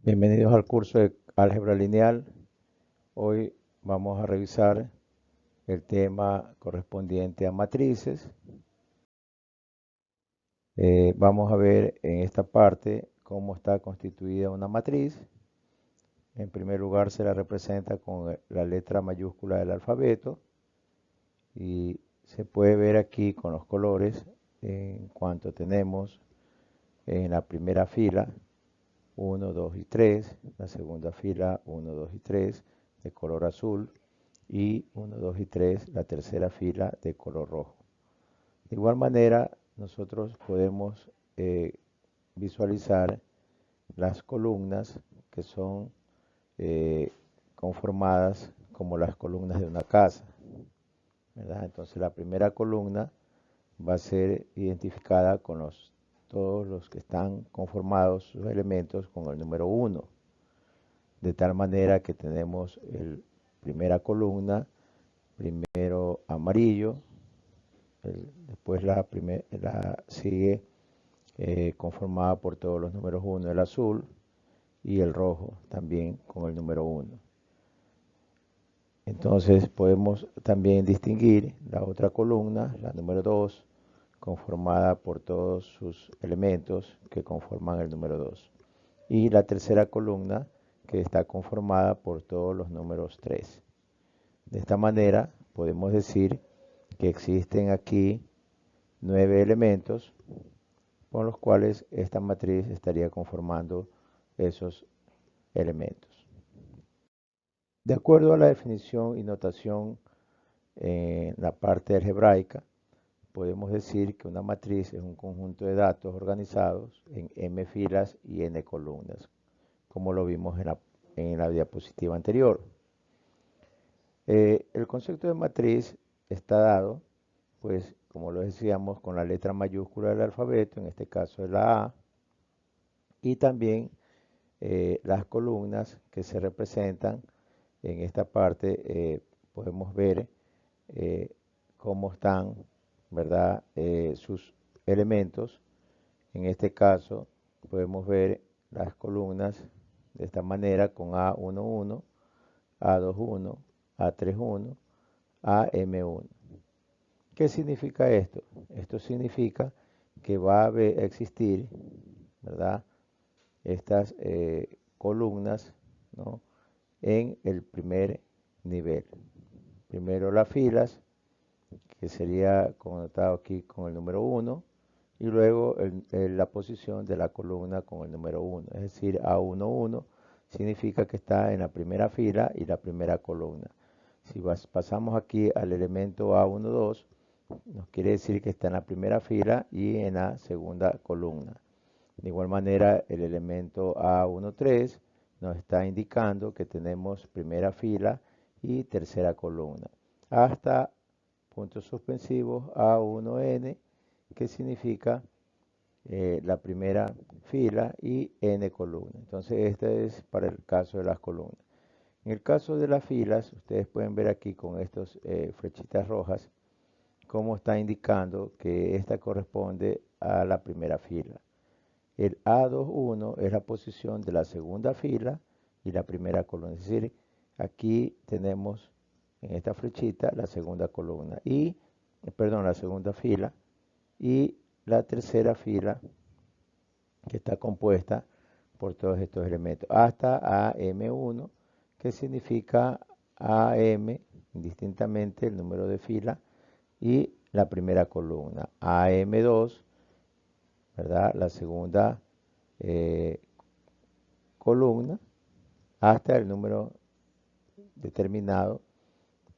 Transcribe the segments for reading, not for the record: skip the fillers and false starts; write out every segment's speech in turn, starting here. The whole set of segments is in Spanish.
Bienvenidos al curso de álgebra lineal. Hoy vamos a revisar el tema correspondiente a matrices. Vamos a ver en esta parte cómo está constituida una matriz. En primer lugar se la representa con la letra mayúscula del alfabeto y se puede ver aquí con los colores en cuanto tenemos en la primera fila 1, 2 y 3, la segunda fila 1, 2 y 3 de color azul y 1, 2 y 3 la tercera fila de color rojo. De igual manera nosotros podemos visualizar las columnas que son eh, conformadas como las columnas de una casa, ¿verdad? Entonces la primera columna va a ser identificada con todos los que están conformados, sus elementos, con el número 1. De tal manera que tenemos la primera columna, primero amarillo, después la sigue conformada por todos los números 1, el azul, y el rojo también con el número 1. Entonces podemos también distinguir la otra columna, la número 2, conformada por todos sus elementos que conforman el número 2. Y la tercera columna que está conformada por todos los números 3. De esta manera podemos decir que existen aquí 9 elementos con los cuales esta matriz estaría conformando esos elementos. De acuerdo a la definición y notación en la parte algebraica, podemos decir que una matriz es un conjunto de datos organizados en m filas y n columnas, como lo vimos en la diapositiva anterior. El concepto de matriz está dado, pues, como lo decíamos, con la letra mayúscula del alfabeto, en este caso es la A, y también las columnas que se representan en esta parte. Podemos ver eh, cómo están, ¿verdad? Sus elementos. En este caso podemos ver las columnas de esta manera con A11, A21, A31, AM1. ¿Qué significa esto? Esto significa que va a existir, ¿verdad? Estas columnas, ¿no? En el primer nivel. Primero las filas, que sería connotado aquí con el número 1, y luego la posición de la columna con el número 1. Es decir, A11 significa que está en la primera fila y la primera columna. Si pasamos aquí al elemento A12, nos quiere decir que está en la primera fila y en la segunda columna. De igual manera, el elemento A13 nos está indicando que tenemos primera fila y tercera columna, hasta puntos suspensivos A1N, que significa la primera fila y N columna. Entonces, este es para el caso de las columnas. En el caso de las filas, ustedes pueden ver aquí con estas flechitas rojas, cómo está indicando que esta corresponde a la primera fila. El A21 es la posición de la segunda fila y la primera columna. Es decir, aquí tenemos en esta flechita la segunda columna y, perdón, la segunda fila y la tercera fila que está compuesta por todos estos elementos, hasta AM1, que significa AM, indistintamente el número de fila, y la primera columna. AM2, ¿verdad? La segunda eh, columna, hasta el número determinado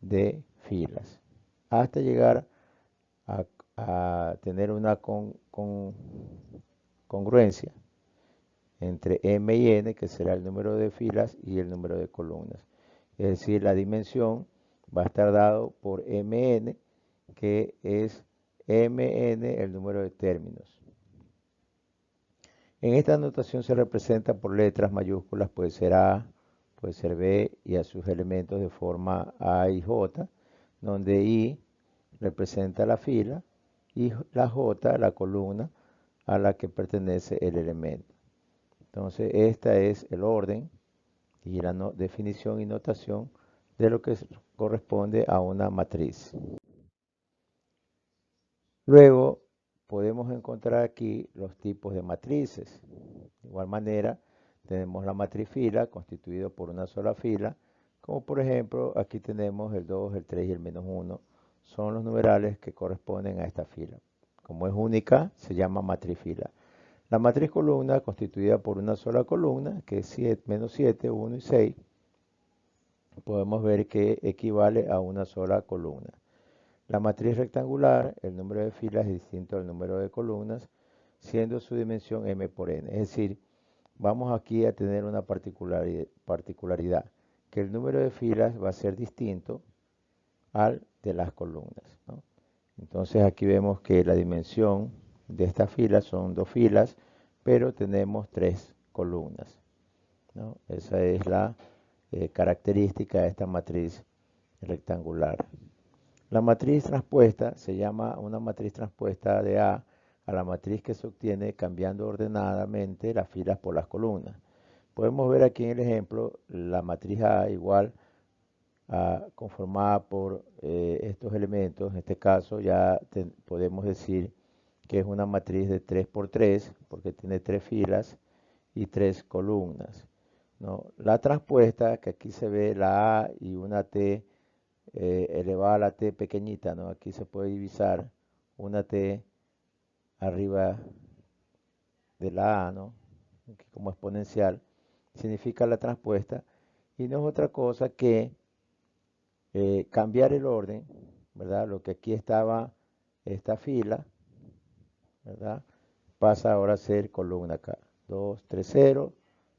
de filas, hasta llegar a, a tener una congruencia entre M y N, que será el número de filas y el número de columnas. Es decir, la dimensión va a estar dado por Mn, que es Mn el número de términos. En esta notación se representa por letras mayúsculas, puede ser A, puede ser B, y a sus elementos de forma A y J, donde I representa la fila y la J la columna a la que pertenece el elemento. Entonces, esta es el orden y la definición y notación de lo que corresponde a una matriz. Luego, podemos encontrar aquí los tipos de matrices. De igual manera, tenemos la matriz fila, constituida por una sola fila, como por ejemplo, aquí tenemos el 2, el 3 y el -1. Son los numerales que corresponden a esta fila. Como es única, se llama matriz fila. La matriz columna, constituida por una sola columna, que es -7, 1 y 6, podemos ver que equivale a una sola columna. La matriz rectangular, el número de filas es distinto al número de columnas, siendo su dimensión m por n. Es decir, vamos aquí a tener una particularidad, que el número de filas va a ser distinto al de las columnas, ¿no? Entonces aquí vemos que la dimensión de estas filas son 2 filas, pero tenemos 3 columnas, ¿no? Esa es la característica de esta matriz rectangular. La matriz transpuesta se llama una matriz transpuesta de a la matriz que se obtiene cambiando ordenadamente las filas por las columnas. Podemos ver aquí en el ejemplo la matriz A igual a conformada por estos elementos. En este caso ya podemos decir que es una matriz de 3 por 3 porque tiene 3 filas y 3 columnas, ¿no? La transpuesta, que aquí se ve la A y una T elevada a la T pequeñita, ¿no? Aquí se puede divisar una T arriba de la A, ¿no? Aquí como exponencial, significa la transpuesta y no es otra cosa que cambiar el orden, ¿verdad? Lo que aquí estaba, esta fila, ¿verdad? Pasa ahora a ser columna acá. 2, 3, 0,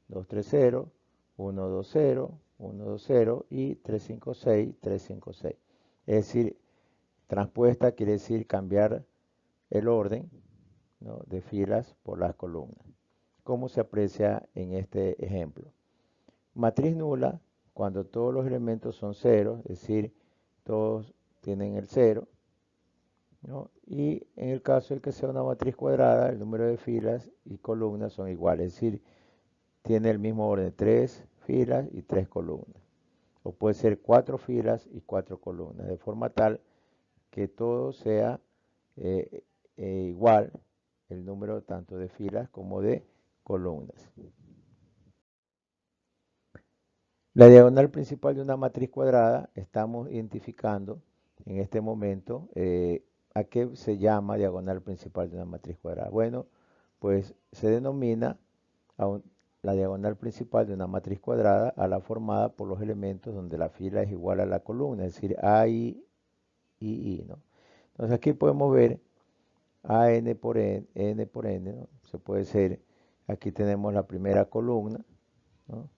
2, 3, 0, 1, 2, 0, 1, 2, 0 y 3, 5, 6, 3, 5, 6. Es decir, transpuesta quiere decir cambiar el orden, ¿no?, de filas por las columnas. ¿Cómo se aprecia en este ejemplo? Matriz nula, cuando todos los elementos son ceros, es decir, todos tienen el 0, ¿no? Y en el caso de que sea una matriz cuadrada, el número de filas y columnas son iguales, es decir, tiene el mismo orden, 3 filas y 3 columnas. O puede ser 4 filas y 4 columnas, de forma tal que todo sea igual, el número tanto de filas como de columnas. La diagonal principal de una matriz cuadrada, estamos identificando en este momento a qué se llama diagonal principal de una matriz cuadrada. Bueno, pues se denomina la diagonal principal de una matriz cuadrada a la formada por los elementos donde la fila es igual a la columna, es decir, A, I, I, ¿no? Entonces aquí podemos ver A, N por N, ¿no? Se puede ser, aquí tenemos la primera columna, ¿no?,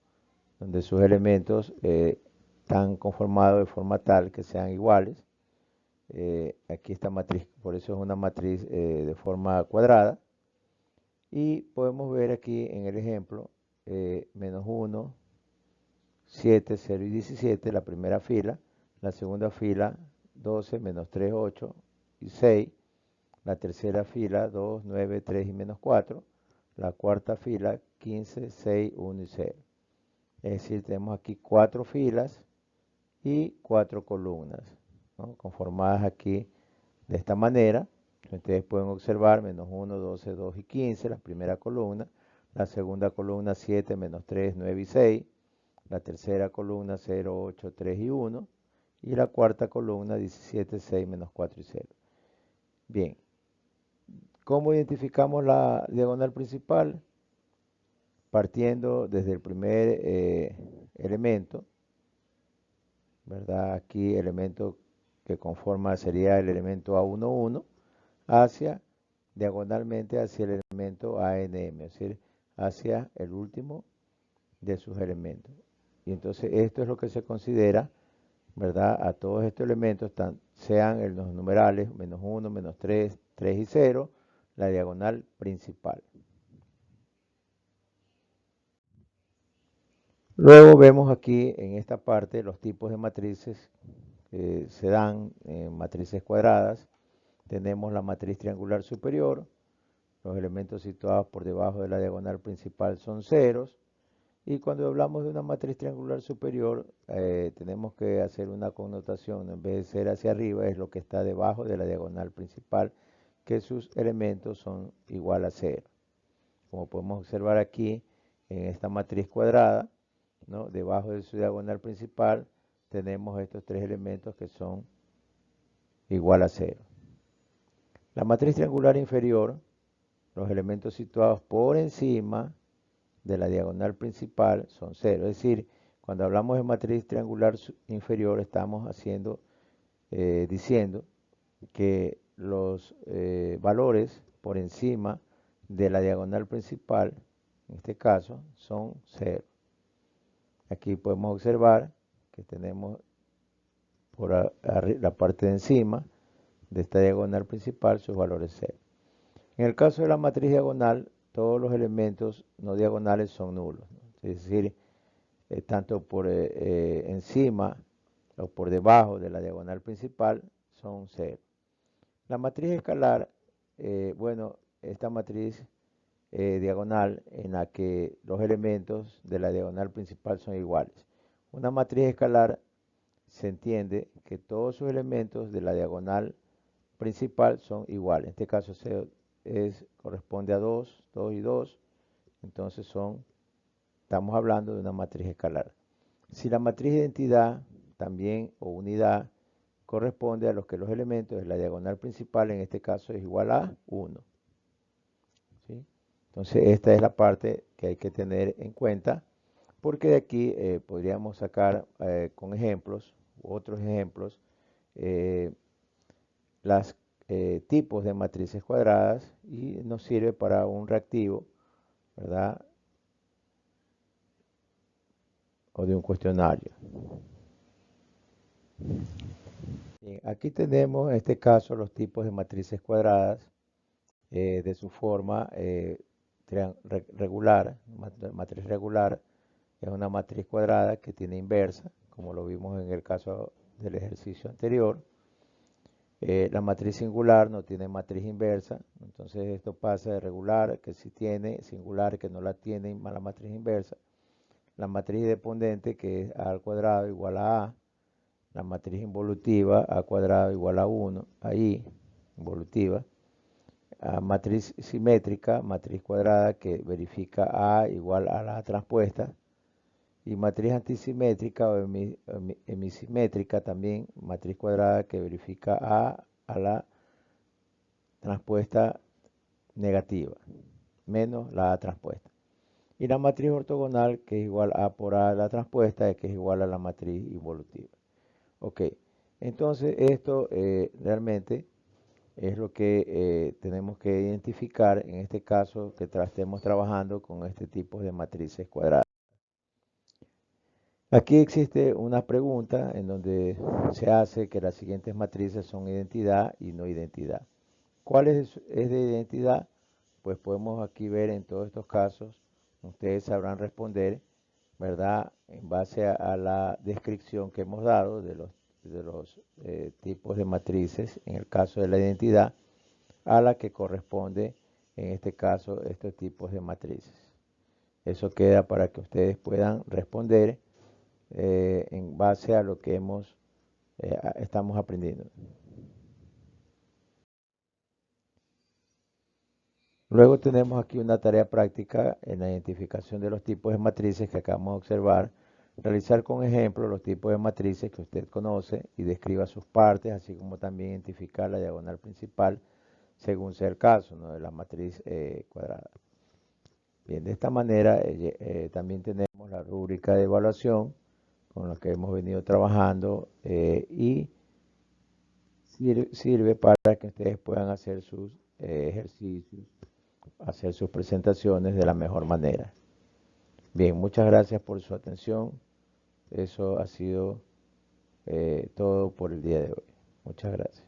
donde sus elementos están conformados de forma tal que sean iguales. Aquí esta matriz, por eso es una matriz de forma cuadrada. Y podemos ver aquí en el ejemplo, menos 1, 7, 0 y 17, la primera fila. La segunda fila, 12, menos 3, 8 y 6. La tercera fila, 2, 9, 3 y menos 4. La cuarta fila, 15, 6, 1 y 0. Es decir, tenemos aquí 4 filas y 4 columnas, ¿no?, conformadas aquí de esta manera. Ustedes pueden observar menos 1, 12, 2 y 15, la primera columna. La segunda columna 7, menos 3, 9 y 6. La tercera columna 0, 8, 3 y 1. Y la cuarta columna 17, 6, menos 4 y 0. Bien, ¿cómo identificamos la diagonal principal? Partiendo desde el primer elemento, ¿verdad? Aquí el elemento que conforma sería el elemento A11 hacia, diagonalmente hacia el elemento ANM, es decir, hacia el último de sus elementos. Y entonces esto es lo que se considera, ¿verdad?, a todos estos elementos, sean los numerales menos 1, menos 3, 3 y 0, la diagonal principal. Luego vemos aquí en esta parte los tipos de matrices que se dan en matrices cuadradas. Tenemos la matriz triangular superior, los elementos situados por debajo de la diagonal principal son ceros. Y cuando hablamos de una matriz triangular superior, tenemos que hacer una connotación, en vez de ser hacia arriba, es lo que está debajo de la diagonal principal, que sus elementos son igual a cero. Como podemos observar aquí, en esta matriz cuadrada, ¿no? Debajo de su diagonal principal, tenemos estos tres elementos que son igual a cero. La matriz triangular inferior, los elementos situados por encima de la diagonal principal son cero. Es decir, cuando hablamos de matriz triangular inferior, estamos diciendo que los valores por encima de la diagonal principal, en este caso, son cero. Aquí podemos observar que tenemos por la parte de encima de esta diagonal principal sus valores cero. En el caso de la matriz diagonal, todos los elementos no diagonales son nulos, ¿no? Es decir, tanto por encima o por debajo de la diagonal principal son cero. La matriz escalar, bueno, esta matriz diagonal en la que los elementos de la diagonal principal son iguales. Una matriz escalar se entiende que todos sus elementos de la diagonal principal son iguales. En este caso corresponde a 2, 2 y 2. Entonces estamos hablando de una matriz escalar. Si la matriz de identidad también o unidad corresponde a los que los elementos de la diagonal principal en este caso es igual a 1. ¿Sí? Entonces esta es la parte que hay que tener en cuenta, porque de aquí podríamos sacar con ejemplos u otros ejemplos los tipos de matrices cuadradas y nos sirve para un reactivo, ¿verdad? O de un cuestionario. Bien, aquí tenemos en este caso los tipos de matrices cuadradas de su forma regular. Matriz regular es una matriz cuadrada que tiene inversa, como lo vimos en el caso del ejercicio anterior. La matriz singular no tiene matriz inversa, entonces esto pasa de regular, que sí tiene, singular, que no la tiene, más la matriz inversa. La matriz dependente, que es a al cuadrado igual a a. La matriz involutiva, a cuadrado igual a 1, ahí, involutiva. Matriz simétrica, matriz cuadrada que verifica a igual a la transpuesta. Y matriz antisimétrica o hemisimétrica también, matriz cuadrada que verifica a la transpuesta negativa, menos la A transpuesta. Y la matriz ortogonal, que es igual a por A la transpuesta, que es igual a la matriz involutiva. Ok, entonces esto realmente es lo que tenemos que identificar en este caso que estemos trabajando con este tipo de matrices cuadradas. Aquí existe una pregunta en donde se hace que las siguientes matrices son identidad y no identidad. ¿Cuál es de identidad? Pues podemos aquí ver en todos estos casos, ustedes sabrán responder, ¿verdad? En base a la descripción que hemos dado de los tipos de matrices, en el caso de la identidad, a la que corresponde, en este caso, estos tipos de matrices. Eso queda para que ustedes puedan responder en base a lo que estamos aprendiendo. Luego tenemos aquí una tarea práctica en la identificación de los tipos de matrices que acabamos de observar. Realizar con ejemplo los tipos de matrices que usted conoce y describa sus partes, así como también identificar la diagonal principal según sea el caso, ¿no? De la matriz cuadrada. Bien, de esta manera también tenemos la rúbrica de evaluación con la que hemos venido trabajando y sirve para que ustedes puedan hacer sus ejercicios, hacer sus presentaciones de la mejor manera. Bien, muchas gracias por su atención. Eso ha sido todo por el día de hoy. Muchas gracias.